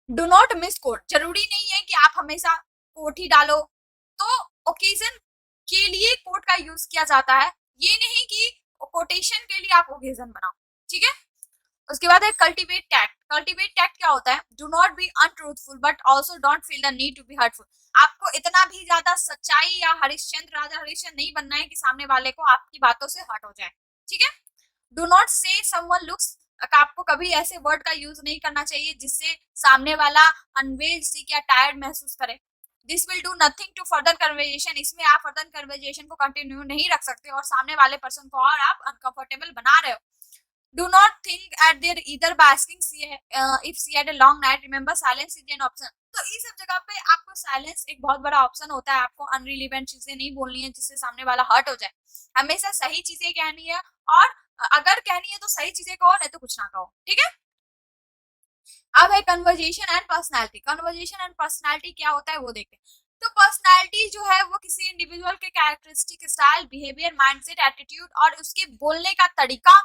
Do not miss quote. जरूरी नहीं है कि आप हमेशा कोट ही डालो, तो ओकेजन के लिए कोट का यूज किया जाता है, ये नहीं कि कोटेशन के लिए आप ओकेजन बनाओ, ठीक है। उसके बाद है कल्टीवेट टैक्ट। कल्टीवेट टैक्ट क्या होता है, do not be untruthful but also don't feel the need to be hurtful. आपको इतना भी ज्यादा सच्चाई या हरिश्चंद्र, राजा हरिश्चंद्र नहीं बनना है कि सामने वाले को आपकी बातों से हर्ट हो जाए, ठीक है। डू नॉट से समवन लुक्स। आपको कभी ऐसे वर्ड का यूज नहीं करना चाहिए जिससे सामने वाला अनवेल, सिक या टायर्ड महसूस करे। This will do nothing to further conversation, इसमें आप फर्दर कन्वर्जेशन को कंटिन्यू नहीं रख सकते और सामने वाले पर्सन को और आप अनकंफर्टेबल बना रहे हो। Do not think at their either by asking if she had a long night. Remember, silence is an option. तो इस सब जगह पे आपको साइलेंस एक बहुत बड़ा ऑप्शन होता है। आपको अनरिलेवेंट चीजें नहीं बोलनी है जिससे सामने वाला हर्ट हो जाए। हमेशा सही चीजें कहनी है और अगर कहनी है तो सही चीजें कहो, नहीं तो कुछ ना कहो, ठीक है। अब है conversation and personality. Conversation and personality क्या होता है वो देखते हैं। तो पर्सनैलिटी जो है वो किसी इंडिविजुअल के characteristic, style, behaviour, mindset, attitude और उसके बोलने का तरीका,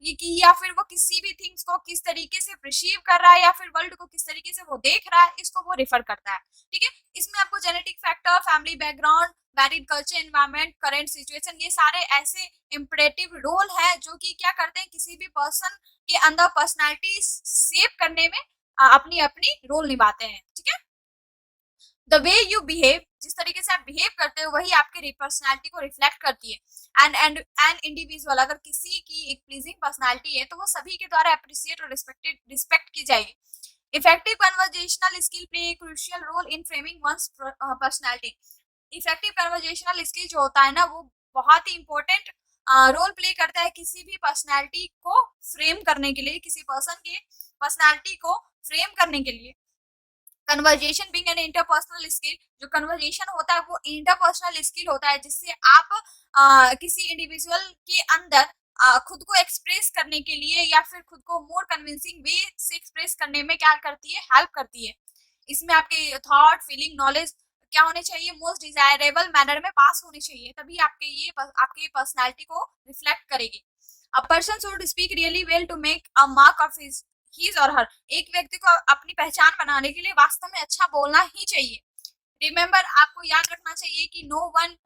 ये कि या फिर वो किसी भी थिंग्स को किस तरीके से परसीव कर रहा है या फिर वर्ल्ड को किस तरीके से वो देख रहा है, इसको वो रिफर करता है, ठीक है। इसमें आपको genetic factor, family background, valid culture, environment, current situation, ये सारे ऐसे इंपरेटिव रोल है जो कि क्या करते हैं, किसी भी पर्सन के अंदर पर्सनालिटी शेप करने में अपनी अपनी रोल निभाते हैं, ठीक है। द वे यू बिहेव, जिस तरीके से आप बिहेव करते हो वही आपके पर्सनालिटी को रिफ्लेक्ट करती है। एंड इंडिविजुअल, अगर किसी की एक प्लीजिंग पर्सनालिटी है तो वो सभी के द्वारा अप्रिशिएट और रिस्पेक्ट की जाएगी। Effective conversational skill play a crucial role in framing one's personality. Effective conversational skill जो होता है ना वो बहुत ही इंपॉर्टेंट रोल प्ले करता है किसी भी पर्सनालिटी को फ्रेम करने के लिए, किसी पर्सन के पर्सनालिटी को फ्रेम करने के लिए। Conversation being an interpersonal skill, जो कन्वर्जेशन होता है वो इंटरपर्सनल स्किल होता है जिससे आप किसी इंडिविजुअल के अंदर खुद को एक्सप्रेस करने के लिए या फिर खुद को मोर कन्विंसिंग वे से एक्सप्रेस करने में क्या करती है, हेल्प करती है। इसमें आपके थॉट, फीलिंग, नॉलेज क्या होने चाहिए, मोस्ट डिजायरेबल मैनर में पास होने चाहिए, तभी आपके पर्सनालिटी को रिफ्लेक्ट करेगी। A person should speak really well to make a mark of his or her. एक व्यक्ति को अपनी पहचान बनाने के लिए वास्तव में अच्छा बोलना ही चाहिए। रिमेंबर, आपको याद रखना चाहिए कि नो वन,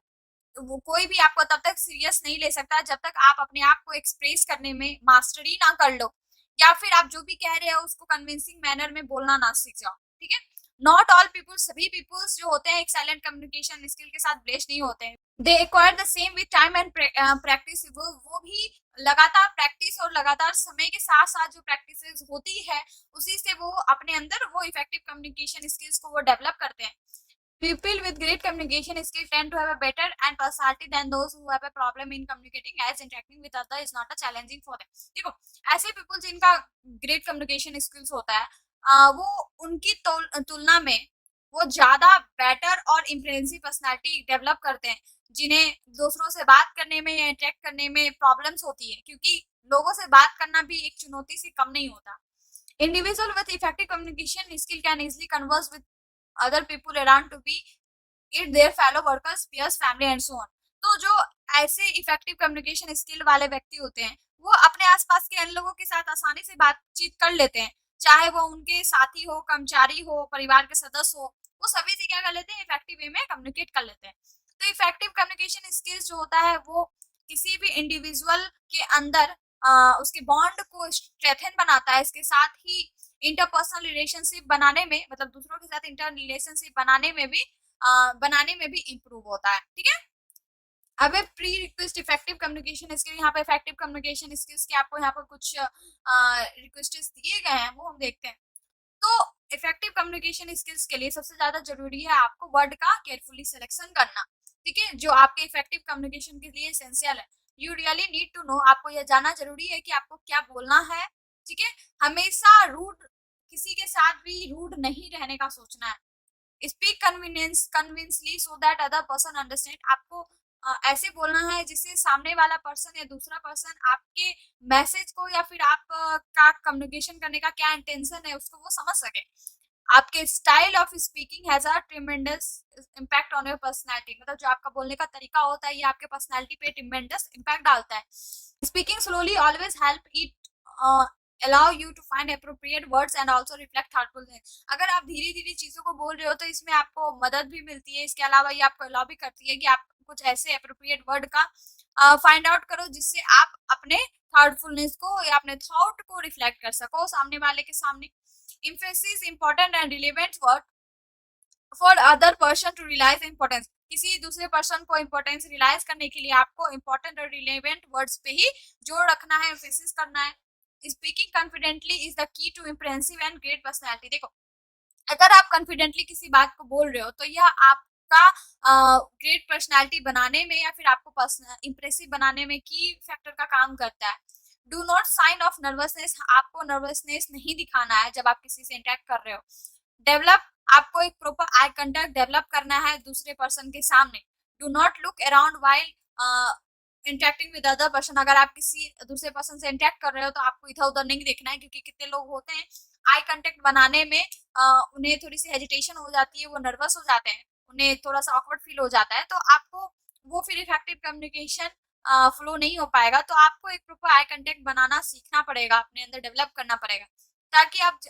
वो कोई भी आपको तब तक सीरियस नहीं ले सकता जब तक आप अपने आप को एक्सप्रेस करने में मास्टरी ना कर लो या फिर आप जो भी कह रहे हो उसको कन्विंसिंग मैनर में बोलना ना सीख जाओ, ठीक है। नॉट ऑल पीपल, सभी पीपल्स जो होते हैं एक्सेलेंट कम्युनिकेशन स्किल के साथ ब्लेस्ड नहीं होते हैं। They acquire the same with time and practice. वो भी लगातार प्रैक्टिस और लगातार समय के साथ साथ जो प्रैक्टिस होती है उसी से वो अपने अंदर वो इफेक्टिव कम्युनिकेशन स्किल्स को वो डेवलप करते हैं। People with great communication skill tend to have a better and personality than those who have a problem in communicating, as interacting with others is not a challenging for them. देखो, ऐसे people जिनका great communication skills होता है वो उनकी तुलना में वो ज्यादा बेटर और इम्प्रेसिव पर्सनालिटी डेवलप करते हैं जिन्हें दूसरों से बात करने में या इंटरेक्ट करने में प्रॉब्लम्स होती है, क्योंकि लोगों से बात करना भी एक चुनौती से कम नहीं होता। Individual with effective communication skill can easily converse with other people around to be it their fellow workers, peers, family and so on। तो जो ऐसे इफेक्टिव कम्युनिकेशन स्किल वाले व्यक्ति होते हैं वो अपने आसपास के अन्य लोगों के साथ आसानी से बातचीत कर लेते हैं, चाहे वो उनके साथी हो, कर्मचारी हो, परिवार के सदस्य हो, वो सभी से क्या कर लेते हैं, इफेक्टिव वे में कम्युनिकेट कर लेते हैं। तो इफेक्टिव कम्युनिकेशन स्किल्स जो होता है वो किसी भी इंडिविजुअल के अंदर उसके बॉन्ड को स्ट्रेथन बनाता है, इसके साथ ही इंटरपर्सनल रिलेशनशिप बनाने में, मतलब दूसरों के साथ इंटर रिलेशनशिप बनाने में भी इम्प्रूव होता है, ठीक है। अब pre request effective communication skill, यहाँ पे इफेक्टिव कम्युनिकेशन स्किल्स के आपको यहाँ पर कुछ रिक्वेस्ट दिए गए हैं वो हम देखते हैं। तो इफेक्टिव कम्युनिकेशन स्किल्स के लिए सबसे ज्यादा जरूरी है आपको वर्ड का केयरफुली सिलेक्शन करना, ठीक है, जो आपके इफेक्टिव कम्युनिकेशन के लिए एसेंशियल है। You really need to know, आपको यह जानना जरूरी है कि आपको क्या बोलना है, ठीक है। हमेशा रूड, किसी के साथ भी रूड नहीं रहने का सोचना है। Speak convincingly so that other person understand, आपको ऐसे बोलना है जिससे सामने वाला पर्सन या दूसरा पर्सन आपके मैसेज को या फिर आप का कम्युनिकेशन करने का क्या इंटेंशन है उसको वो समझ सके। आपके style of speaking has a tremendous impact on your personality, मतलब जो आपका बोलने का तरीका होता है ये आपके पर्सनैलिटी पे ट्रिमेंडस इम्पैक्ट डालता है। Speaking slowly always help it allow you to find appropriate words and also reflect thoughtfulness। अगर आप धीरे धीरे चीजों को बोल रहे हो तो इसमें आपको मदद भी मिलती है, इसके अलावा ये आपको अलाउ भी करती है कि आप कुछ ऐसे अप्रोप्रिएट वर्ड का फाइंड आउट करो जिससे आप अपने थॉटफुलनेस को या अपने थॉट को रिफ्लेक्ट कर सको सामने वाले के सामने। Emphasis important and relevant word for other person to realise importance, किसी दूसरे पर्सन को इंपॉर्टेंस रियलाइज करने के लिए आपको इंपॉर्टेंट और रिलेवेंट वर्ड्स पे ही जोर रखना है, एम्फेसिस करना है। Speaking confidently is the key to impressive and great personality. देखो, अगर आप कॉन्फिडेंटली किसी बात को बोल रहे हो तो यह आपका ग्रेट पर्सनालिटी बनाने में या फिर आपको इंप्रेसिव बनाने में की फैक्टर का काम करता है। Do not sign of nervousness, आपको नर्वसनेस नहीं दिखाना है जब आप किसी से इंटरेक्ट कर रहे हो। डेवलप, आपको एक प्रॉपर आई कांटेक्ट डेवलप करना है दूसरे पर्सन के सामने। Do not look around while interacting with other person, अगर आप किसी दूसरे पर्सन से इंटरेक्ट कर रहे हो तो आपको इधर उधर नहीं देखना है, क्योंकि कितने लोग होते हैं आई कांटेक्ट बनाने में उन्हें थोड़ी सी हेजिटेशन हो जाती है, वो नर्वस हो जाते हैं, उन्हें थोड़ा सा ऑकवर्ड फील हो जाता है, तो आपको वो फिर इफेक्टिव कम्युनिकेशन फ्लो नहीं हो पाएगा। तो आपको एक प्रॉपर आई कांटेक्ट बनाना सीखना पड़ेगा, अपने अंदर डेवलप करना पड़ेगा, ताकि आप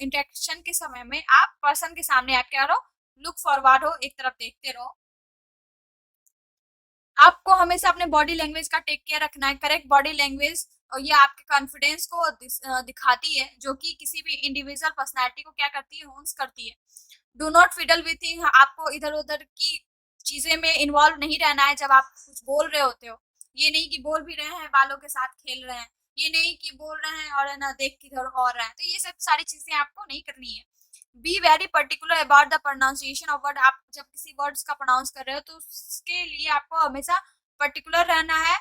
इंटरेक्शन के समय में आप पर्सन के सामने आप क्या रहो, लुक फॉरवर्ड हो, एक तरफ देखते रहो। आपको हमेशा अपने बॉडी लैंग्वेज का टेक केयर रखना है। करेक्ट बॉडी लैंग्वेज और ये आपके कॉन्फिडेंस को दिखाती है, जो कि किसी भी इंडिविजुअल पर्सनालिटी को क्या करती है, होन्स करती है। Do not fiddle with thing, आपको इधर उधर की चीजें में इन्वॉल्व नहीं रहना है जब आप कुछ बोल रहे होते हो। ये नहीं कि बोल भी रहे हैं बालों के साथ खेल रहे हैं, ये नहीं कि बोल रहे हैं और है ना देख किधर और रहे हैं, तो ये सब सारी चीजें आपको नहीं करनी है। Be very particular about the pronunciation of word, आप जब किसी वर्ड्स का प्रोनाउंस कर रहे हो तो उसके लिए आपको हमेशा पर्टिकुलर रहना है।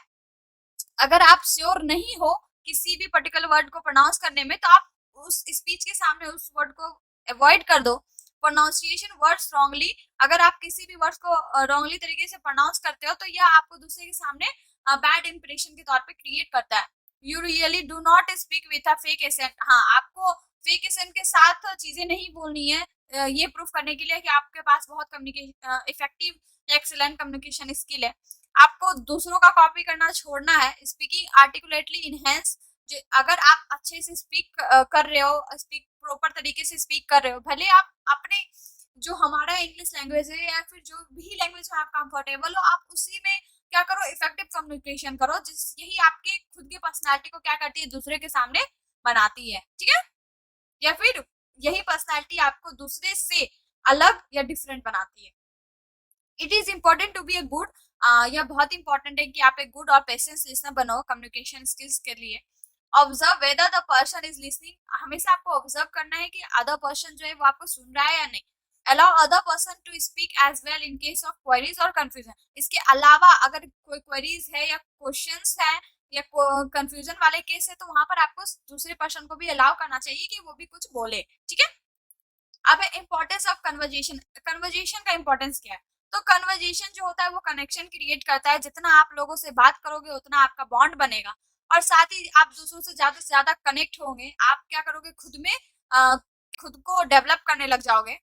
अगर आप श्योर नहीं हो किसी भी पर्टिकुलर वर्ड को प्रोनाउंस करने में, तो आप उस स्पीच के सामने उस वर्ड को अवॉइड कर दो। प्रोनाउंसिएशन वर्ड्स रॉन्गली, अगर आप किसी भी वर्ड्स को रॉन्गली तरीके से प्रोनाउंस करते हो तो यह आपको दूसरे के सामने बैड इंप्रेशन के तौर पे क्रिएट करता है। You really do not speak with a fake accent, हाँ आपको फेक एसेंट के साथ चीजें नहीं बोलनी है, ये प्रूफ करने के लिए कि आपके पास बहुत communication effective excellent communication skill है। आपको दूसरों का कॉपी करना छोड़ना है। स्पीकिंग आर्टिकुलेटली इनहेंस, अगर आप अच्छे से स्पीक कर रहे हो, स्पीक प्रॉपर तरीके से स्पीक कर रहे हो, भले आप अपने जो हमारा इंग्लिश लैंग्वेज है या फिर जो भी लैंग्वेज में आप कंफर्टेबल हो, आप उसी में क्या करो, इफेक्टिव कम्युनिकेशन करो, जिस यही आपके खुद की पर्सनालिटी को क्या करती है, दूसरे के सामने बनाती है। ठीक है, या फिर यही पर्सनालिटी आपको दूसरे से अलग या डिफरेंट बनाती है। It is important to be a good, यह बहुत इंपॉर्टेंट है कि आप एक गुड और पेशेंस लिसनर बनो कम्युनिकेशन स्किल्स के लिए। Observe whether the person is listening, हमेशा आपको ऑब्जर्व करना है कि अदर पर्सन जो है वो आपको सुन रहा है या नहीं। Allow other person to speak as well in case of queries और कंफ्यूजन, इसके अलावा अगर कोई क्वेरीज है या क्वेश्चंस है या कंफ्यूजन वाले केस है, तो वहां पर आपको दूसरे पर्सन को भी अलाउ करना चाहिए कि वो भी कुछ बोले। ठीक है, अब है इंपॉर्टेंस ऑफ कन्वर्जेशन। कन्वर्जेशन का इंपॉर्टेंस क्या है, तो कन्वर्जेशन जो होता है वो कनेक्शन क्रिएट करता है, जितना आप लोगों से बात करोगे उतना आपका बॉन्ड बनेगा, और साथ ही आप दूसरों से ज्यादा कनेक्ट होंगे। आप क्या करोगे, खुद में खुद को डेवलप करने लग जाओगे।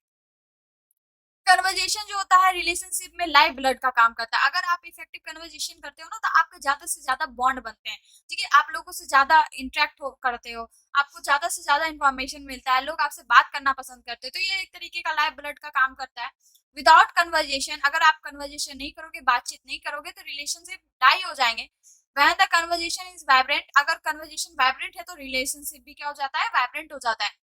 कन्वर्जेशन जो होता है रिलेशनशिप में लाइव ब्लड का काम करता है। अगर आप इफेक्टिव कन्वर्जेशन करते हो ना, तो आपके ज्यादा से ज्यादा बॉन्ड बनते हैं। ठीक है, आप लोगों से ज्यादा इंटरेक्ट करते हो, आपको ज्यादा से ज्यादा इन्फॉर्मेशन मिलता है, लोग आपसे बात करना पसंद करते हैं, तो ये एक तरीके का लाइव ब्लड का काम करता है। विदाउट कन्वर्जेशन, अगर आप कन्वर्जेशन नहीं करोगे, बातचीत नहीं करोगे, तो रिलेशनशिप डाई हो जाएंगे। वह द कन्वर्जेशन इज वाइब्रेंट, अगर कन्वर्जेशन वाइब्रेंट है तो रिलेशनशिप भी क्या हो जाता है, वाइब्रेंट हो जाता है।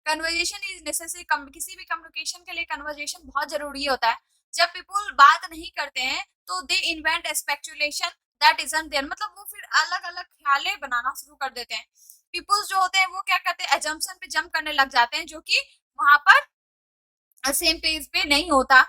कन्वर्जेशन इज नेसेसरी, किसी भी कम्युनिकेशन के लिए कन्वर्जेशन बहुत जरूरी होता है। जब पीपल बात नहीं करते हैं तो they invent speculation that isn't there, मतलब वो फिर अलग अलग ख्यालें बनाना शुरू कर देते हैं। पीपल्स जो होते हैं वो क्या करते हैं, एजम्पशन पे जंप करने लग जाते हैं, जो कि वहां पर सेम पेज पे नहीं होता।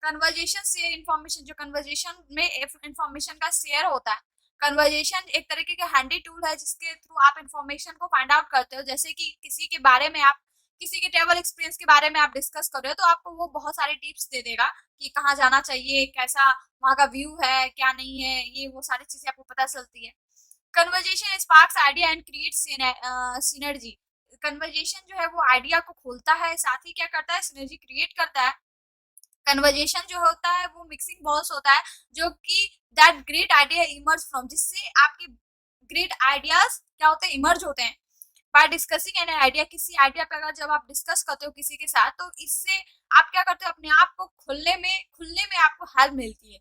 कन्वर्जेशन शेयर इंफॉर्मेशन, जो कन्वर्जेशन में इंफॉर्मेशन का शेयर होता है। कन्वर्जेशन एक तरीके का हैंडी टूल है जिसके थ्रू आप इंफॉर्मेशन को फाइंड आउट करते हो। जैसे कि किसी के बारे में आप, किसी के ट्रेवल एक्सपीरियंस के बारे में आप डिस्कस कर रहे हो, तो आपको वो बहुत सारे टिप्स दे देगा कि कहाँ जाना चाहिए, कैसा वहाँ का व्यू है, क्या नहीं है, ये वो सारी चीजें आपको पता चलती है। Conversation sparks idea and create synergy, conversation जो है वो आइडिया को खोलता है, साथ ही क्या करता है, सिनर्जी क्रिएट करता है। कन्वर्जेशन जो होता है वो मिक्सिंग बॉल्स होता है, जो कि that great idea emerge from, जिससे आपके ग्रेट आइडियाज क्या होते हैं, इमर्ज होते हैं। बाय डिस्कसिंग एन आइडिया, किसी आइडिया पे अगर जब आप डिस्कस करते हो किसी के साथ, तो इससे आप क्या करते हो, अपने आप को खुलने में आपको हेल्प मिलती है।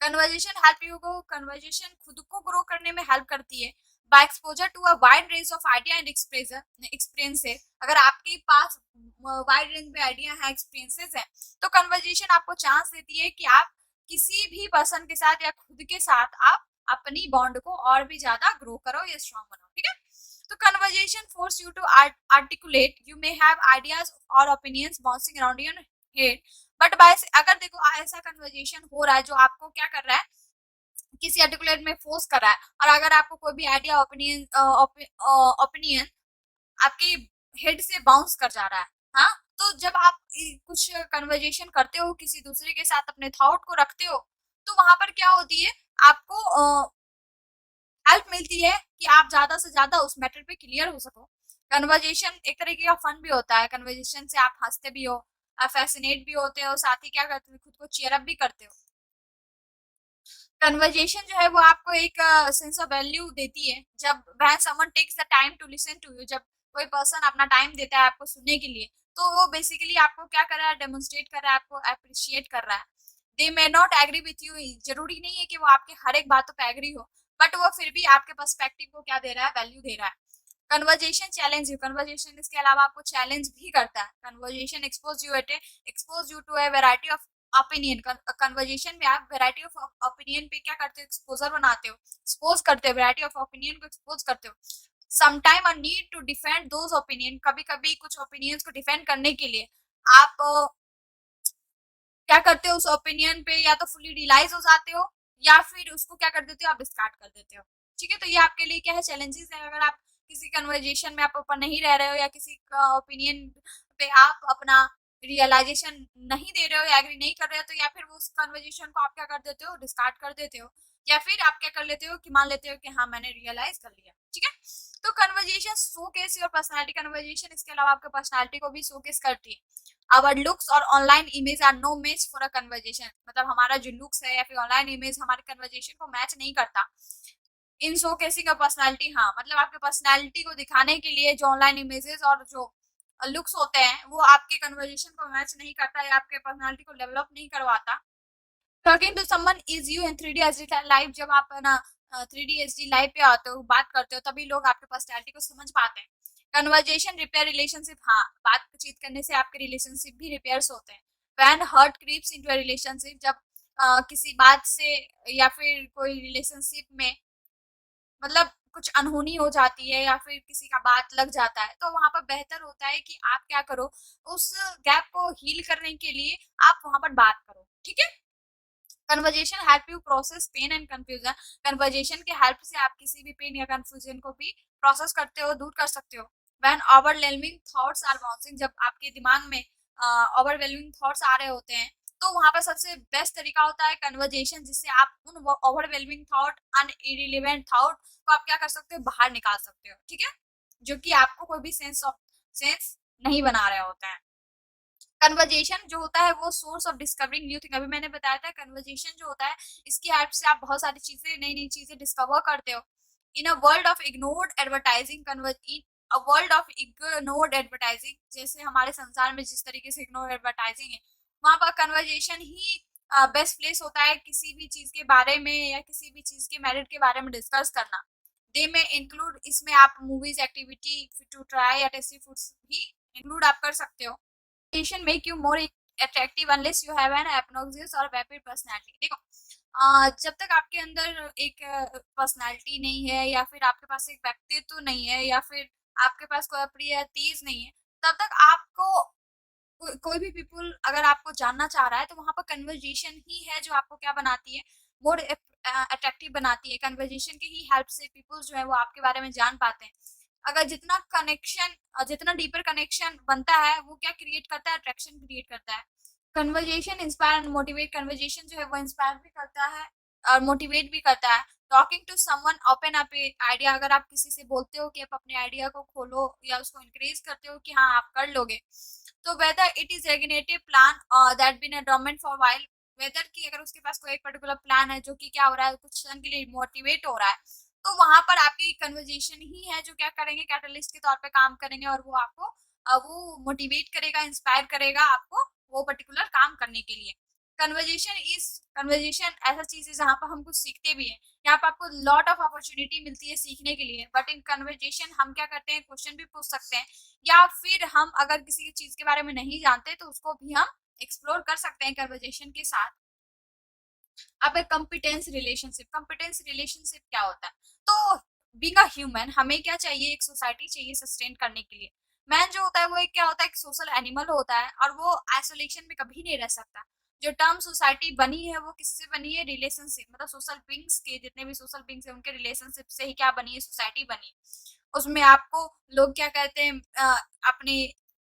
कन्वर्जेशन हेल्प यू को, कन्वर्जेशन खुद को ग्रो करने में हेल्प करती है। By exposure to a wide range of idea and experiences, अगर आपके पास वाइड रेंज में आइडिया है, एक्सपीरियंसेस है, तो कन्वर्जेशन आपको चांस देती है कि आप किसी भी पर्सन के साथ या खुद के साथ आप अपनी बॉन्ड को और भी ज्यादा ग्रो करो या स्ट्रॉन्ग बनाओ। ठीक है, तो conversation Conversation force you to articulate. You may have ideas or opinions bouncing around in your head, but by अगर देखो ऐसा कन्वर्जेशन हो रहा है जो आपको क्या कर रहा है, किसी आर्टिकुलेट में फोर्स कर रहा है, और अगर आपको कोई भी आइडिया ओपिनियन आपके हेड से बाउंस कर जा रहा है, हाँ, तो जब आप कुछ कन्वर्जेशन करते हो किसी दूसरे के साथ, अपने थॉट को रखते हो, तो वहां पर क्या होती है, आपको हेल्प मिलती है कि आप ज्यादा से ज्यादा उस मैटर पे क्लियर हो सको। कन्वर्जेशन एक तरीके का फन भी होता है, कन्वर्जेशन से आप हंसते भी हो, आप फैसिनेट भी होते हो, साथ ही क्या करते हो, खुद को चीयर अप भी करते हो। कन्वर्जेशन जो है वो आपको एक सेंस ऑफ वैल्यू देती है, जब when someone takes the time to listen to you, जब कोई पर्सन अपना टाइम देता है आपको सुनने के लिए, तो वो बेसिकली आपको क्या कर रहा है, डेमोन्स्ट्रेट कर रहा है, आपको अप्रिशिएट कर रहा है। They may not agree with you, जरूरी नहीं है कि वो आपके हर एक बातों पे एग्री हो, बट वो फिर भी आपके पर्सपेक्टिव को क्या दे रहा है, वैल्यू दे रहा है। कन्वर्जेशन चैलेंज यू, कन्वर्जेशन इसके अलावा आपको चैलेंज भी करता है। Conversation expose you to a variety of opinion. Conversation में आप वैरायटी ऑफ ओपिनियन पे क्या करते हो, एक्सपोजर बनाते हो, एक्सपोज करते हो, वैरायटी ऑफ ओपिनियन को एक्सपोज करते हो। Sometime a need to defend those opinion, कभी कभी कुछ ओपिनियंस को डिफेंड करने के लिए आप क्या करते हो, उस ओपिनियन पे या तो फुली रियलाइज हो जाते हो, या फिर उसको क्या कर देते हो, आप डिस्कार्ड कर देते हो। ठीक है, तो ये आपके लिए क्या है, चैलेंजेस है। अगर आप किसी कन्वर्जेशन में आप ऊपर नहीं रह रहे हो, या किसी ओपिनियन पे आप अपना रियलाइजेशन नहीं दे रहे हो या एग्री नहीं कर रहे हो, तो या फिर वो उस कन्वर्जेशन को आप क्या कर देते हो, डिस्कार्ड कर देते हो, या फिर आप क्या कर लेते हो कि मान लेते हो कि हाँ मैंने रियलाइज कर लिया। ठीक है, तो conversation showcase your personality. Conversation इसके अलावा आपके पर्सनालिटी को भी शोकेस करती है। आवर लुक्स और online image are no match for a conversation, मतलब हमारा जो लुक्स है या फिर ऑनलाइन इमेज हमारे कन्वर्जेशन को मैच नहीं करता। इन शो केसिंग का पर्सनालिटी, हाँ, मतलब आपके पर्सनालिटी को दिखाने के लिए जो ऑनलाइन इमेजेस और जो लुक्स होते हैं वो आपके कन्वर्जेशन को मैच नहीं करता, या आपके पर्सनालिटी को डेवलप नहीं करवाता। Talking to someone is you in 3D HD live, जब आप ना 3D एचडी लाइव पे आते हो, बात करते हो, तभी लोग आपके पर्सनालिटी को समझ पाते हैं। कन्वर्जेशन रिपेयर रिलेशनशिप, हाँ, बातचीत करने से आपके रिलेशनशिप भी रिपेयर्स होते हैं। When hurt creeps into a relationship, जब किसी बात से या फिर कोई रिलेशनशिप में मतलब कुछ अनहोनी हो जाती है, या फिर किसी का बात लग जाता है, तो वहां पर बेहतर होता है कि आप क्या करो, उस गैप को हील करने के लिए आप वहां पर बात करो। ठीक है, conversation help you process pain and confusion. Conversation के हेल्प से आप किसी भी पेन या कंफ्यूजन को भी प्रोसेस करते हो, दूर कर सकते हो। When overwhelming thoughts are bouncing, जब आपके दिमाग में ओवरवेलमिंग थॉट्स आ रहे होते हैं, तो वहां पर सबसे बेस्ट तरीका होता है कन्वर्जेशन, जिससे आप उन ओवरवेलमिंग थॉट, अन इरिलेवेंट थॉट को आप क्या कर सकते हो, बाहर निकाल सकते हो। ठीक है, जो कि आपको कोई भी सेंस नहीं बना रहे होते हैं। कन्वर्जेशन जो होता है वो source of discovering new thing, अभी मैंने बताया था कन्वर्जेशन जो होता है इसकी हेल्प से आप बहुत सारी चीजें, नई नई चीजें डिस्कवर करते हो। In a world of ignored advertising, in a world of ignored advertising, जैसे हमारे संसार में जिस तरीके से इग्नोर एडवर्टाइजिंग है, वहां पर कन्वर्जेशन ही बेस्ट प्लेस होता है किसी भी चीज के बारे में या किसी भी चीज के मेरिट के बारे में डिस्कस करना। दे में इंक्लूड, इसमें आप मूवीज, एक्टिविटी, टू ट्राई या टेस्टी फूड्स भी इंक्लूड आप कर सकते हो। Make you more attractive unless you have an obnoxious और वैपिड पर्सनालिटी। देखो, जब तक आपके अंदर एक पर्सनालिटी नहीं है, या फिर आपके पास एक व्यक्तित्व नहीं है, या फिर आपके पास कोई अप्रिय तीज नहीं है, तब तक आपको कोई भी पीपल अगर आपको जानना चाह रहा है, तो वहां पर कन्वर्जेशन ही है जो आपको क्या बनाती है, मोर अट्रैक्टिव बनाती है। कन्वर्जेशन के ही हेल्प से पीपल जो है वो आपके बारे में जान पाते हैं। अगर जितना कनेक्शन, जितना डीपर कनेक्शन बनता है, वो क्या क्रिएट करता है, अट्रैक्शन क्रिएट करता है। Conversation inspire and motivate, conversation जो है वो इंस्पायर भी करता है और मोटिवेट भी करता है। Talking to someone open up idea, अगर आप किसी से बोलते हो कि आप अपने आइडिया को खोलो या उसको इंक्रीज करते हो कि हाँ आप कर लोगे, तो whether it is regulative plan that been dormant for while, whether की अगर उसके पास कोई एक पर्टिकुलर प्लान है जो कि क्या हो रहा है, कुछ क्षण के लिए मोटिवेट हो रहा है, तो वहां पर आपकी कन्वर्जेशन ही है जो क्या करेंगे, कैटलिस्ट के तौर पे काम करेंगे, और वो आपको वो मोटिवेट करेगा, इंस्पायर करेगा आपको वो पर्टिकुलर काम करने के लिए। कन्वर्जेशन ऐसा चीज है जहाँ पर हम कुछ सीखते भी हैं, यहाँ पर आपको लॉट ऑफ अपॉर्चुनिटी मिलती है सीखने के लिए, बट इन कन्वर्जेशन हम क्या करते हैं, क्वेश्चन भी पूछ सकते हैं, या फिर हम अगर किसी चीज के बारे में नहीं जानते तो उसको भी हम एक्सप्लोर कर सकते हैं कन्वर्जेशन के साथ। अब कॉम्पिटेंस रिलेशनशिप, कॉम्पिटेंस रिलेशनशिप क्या होता है, तो बीइंग अ ह्यूमन हमें क्या चाहिए, एक सोसाइटी चाहिए सस्टेन करने के लिए। मैन जो होता है वो एक क्या होता है, एक सोशल एनिमल होता है और वो आइसोलेशन में कभी नहीं रह सकता। जो टर्म सोसाइटी बनी है वो किससे बनी है, रिलेशनशिप, मतलब सोशल बींग्स के जितने भी सोशल बींग्स है उनके रिलेशनशिप से ही क्या बनी है, सोसाइटी बनी है। उसमें आपको लोग क्या कहते हैं, अपने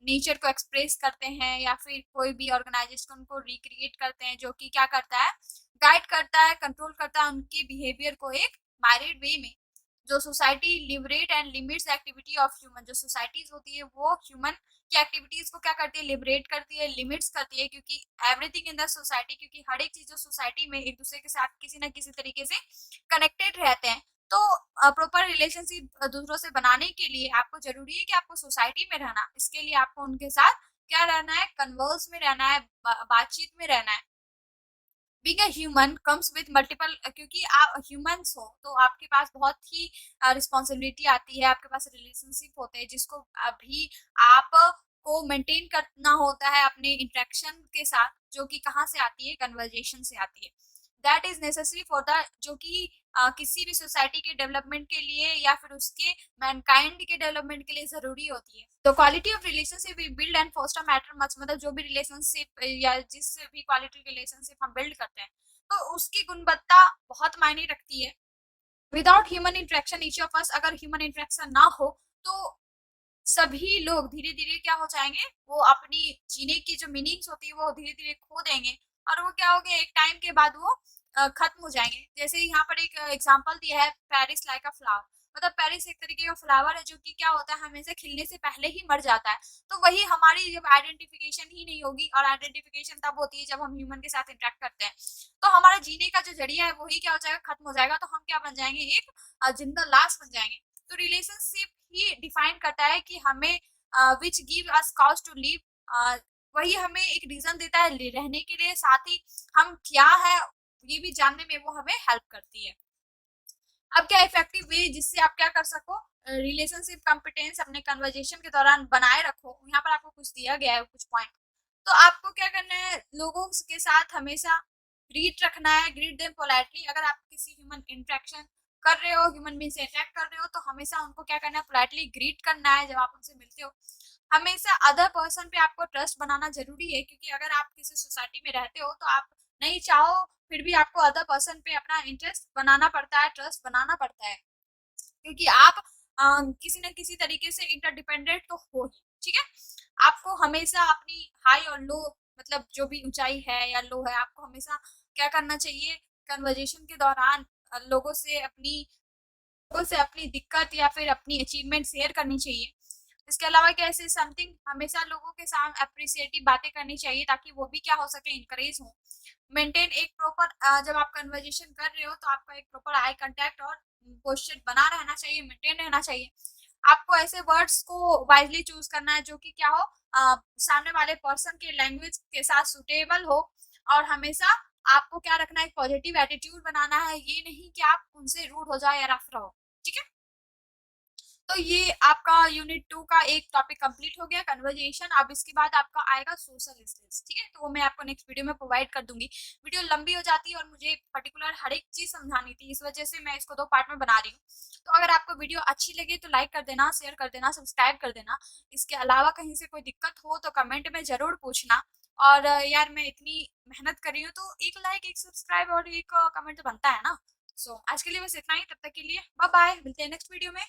नेचर को एक्सप्रेस करते हैं या फिर कोई भी ऑर्गेनाइजेशन को रिक्रिएट करते हैं, जो कि क्या करता है, गाइड करता है, कंट्रोल करता है उनके बिहेवियर को एक मैरिड वे में। जो society liberate and limits activity of human, जो सोसाइटीज होती है वो ह्यूमन की एक्टिविटीज को क्या करती है, लिबरेट करती है, लिमिट्स करती है, क्योंकि एवरीथिंग इन द सोसाइटी, क्योंकि हर एक चीज जो सोसाइटी में एक दूसरे के साथ किसी ना किसी तरीके से कनेक्टेड रहते हैं। तो प्रॉपर रिलेशनशिप दूसरों से बनाने के लिए आपको जरूरी है कि आपको सोसाइटी में रहना, इसके लिए आपको उनके साथ क्या रहना है, कन्वर्स में रहना है, बातचीत में रहना है। Being a human comes with multiple, क्योंकि आप ह्यूमंस हो तो आपके पास बहुत ही रिस्पॉन्सिबिलिटी आती है, आपके पास रिलेशनशिप होते हैं जिसको अभी आप को मेंटेन करना होता है अपने इंटरेक्शन के साथ, जो कि कहाँ से आती है, कन्वर्जेशन से आती है। That is necessary for the, जो कि किसी भी सोसाइटी के डेवलपमेंट के लिए या फिर उसके मैनकाइंड के डेवलपमेंट के लिए जरूरी होती है। तो quality of relationship we build and foster matter much, मतलब जो भी रिलेशनशिप या जिस भी क्वालिटी रिलेशनशिप हम बिल्ड करते हैं तो उसकी गुणवत्ता बहुत मायने रखती है। Without human interaction each of us, अगर ह्यूमन इंटरेक्शन ना हो तो सभी लोग धीरे धीरे क्या हो जाएंगे, वो अपनी जीने की जो मीनिंग्स होती है वो धीरे धीरे खो देंगे और वो क्या हो गया, एक टाइम के बाद वो खत्म हो जाएंगे। जैसे यहाँ पर एक एग्जांपल दिया है, पेरिस लाइक अ फ्लावर, मतलब पेरिस एक तरीके का फ्लावर है जो कि क्या होता है, हमेशा खिलने से पहले ही मर जाता है। तो वही हमारी जब आइडेंटिफिकेशन ही नहीं होगी, और आइडेंटिफिकेशन तब होती है जब हम ह्यूमन के साथ इंटरेक्ट करते हैं, तो हमारा जीने का जो जरिया है वही क्या हो जाएगा, खत्म हो जाएगा। तो हम क्या बन जाएंगे, एक जिंदा लाश बन जाएंगे। तो रिलेशनशिप ही डिफाइन करता है कि हमें which give us cause to live, वही हमें एक रीजन देता है रहने के लिए, साथ ही हम क्या है ये भी जानने में वो हमें हेल्प करती है। अब क्या इफेक्टिव वे जिससे आप क्या कर सको, रिलेशनशिप कॉम्पिटेंस अपने कन्वर्जेशन के दौरान बनाए रखो। यहाँ पर आपको कुछ दिया गया है, कुछ पॉइंट। तो आपको क्या करना है, लोगों के साथ हमेशा ग्रीट रखना है, ग्रीट देम पोलाइटली। अगर आप किसी ह्यूमन इंटरेक्शन कर रहे हो, ह्यूमन बीइंग से इंटरेक्ट कर रहे हो, तो हमेशा उनको क्या करना है, पोलाइटली ग्रीट करना है जब आप उनसे मिलते हो। हमेशा अदर पर्सन पे आपको ट्रस्ट बनाना जरूरी है, क्योंकि अगर आप किसी सोसाइटी में रहते हो तो आप नहीं चाहो फिर भी आपको अदर पर्सन पे अपना इंटरेस्ट बनाना पड़ता है, ट्रस्ट बनाना पड़ता है, क्योंकि आप किसी न किसी तरीके से इंटरडिपेंडेंट तो हो ही। ठीक है, आपको हमेशा अपनी हाई और लो, मतलब जो भी ऊंचाई है या लो है, आपको हमेशा क्या करना चाहिए, कन्वर्जेशन के दौरान लोगों से अपनी दिक्कत या फिर अपनी अचीवमेंट शेयर करनी चाहिए। इसके अलावा क्या ऐसे समथिंग, हमेशा लोगों के साथ अप्रिसिएटिव बातें करनी चाहिए ताकि वो भी क्या हो सके, इंकरेज हो। मेंटेन एक प्रॉपर, जब आप कन्वर्जेशन कर रहे हो तो आपका एक प्रॉपर आई कांटेक्ट और क्वेश्चन बना रहना चाहिए, मेंटेन रहना चाहिए। आपको ऐसे वर्ड्स को वाइजली चूज करना है जो कि क्या हो, सामने वाले पर्सन के लैंग्वेज के साथ सुटेबल हो। और हमेशा आपको क्या रखना है, एक पॉजिटिव एटीट्यूड बनाना है, ये नहीं कि आप उनसे रूड हो जाओ या रफ रहो। ठीक है, तो ये आपका यूनिट 2 का एक टॉपिक कंप्लीट हो गया, कन्वर्जेशन। अब इसके बाद आपका आएगा सोशल स्किल्स। ठीक है, तो वो मैं आपको नेक्स्ट वीडियो में प्रोवाइड कर दूंगी। वीडियो लंबी हो जाती है और मुझे पर्टिकुलर हर एक चीज समझानी थी, इस वजह से मैं इसको 2 पार्ट में बना रही हूँ। तो अगर आपको वीडियो अच्छी लगे तो लाइक कर देना, शेयर कर देना, सब्सक्राइब कर देना। इसके अलावा कहीं से कोई दिक्कत हो तो कमेंट में जरूर पूछना। और यार मैं इतनी मेहनत कर रही हूँ तो एक लाइक, एक सब्सक्राइब और एक कमेंट तो बनता है ना। सो आज के लिए बस इतना ही, तब तक के लिए बाय बाय, मिलते हैं नेक्स्ट वीडियो में।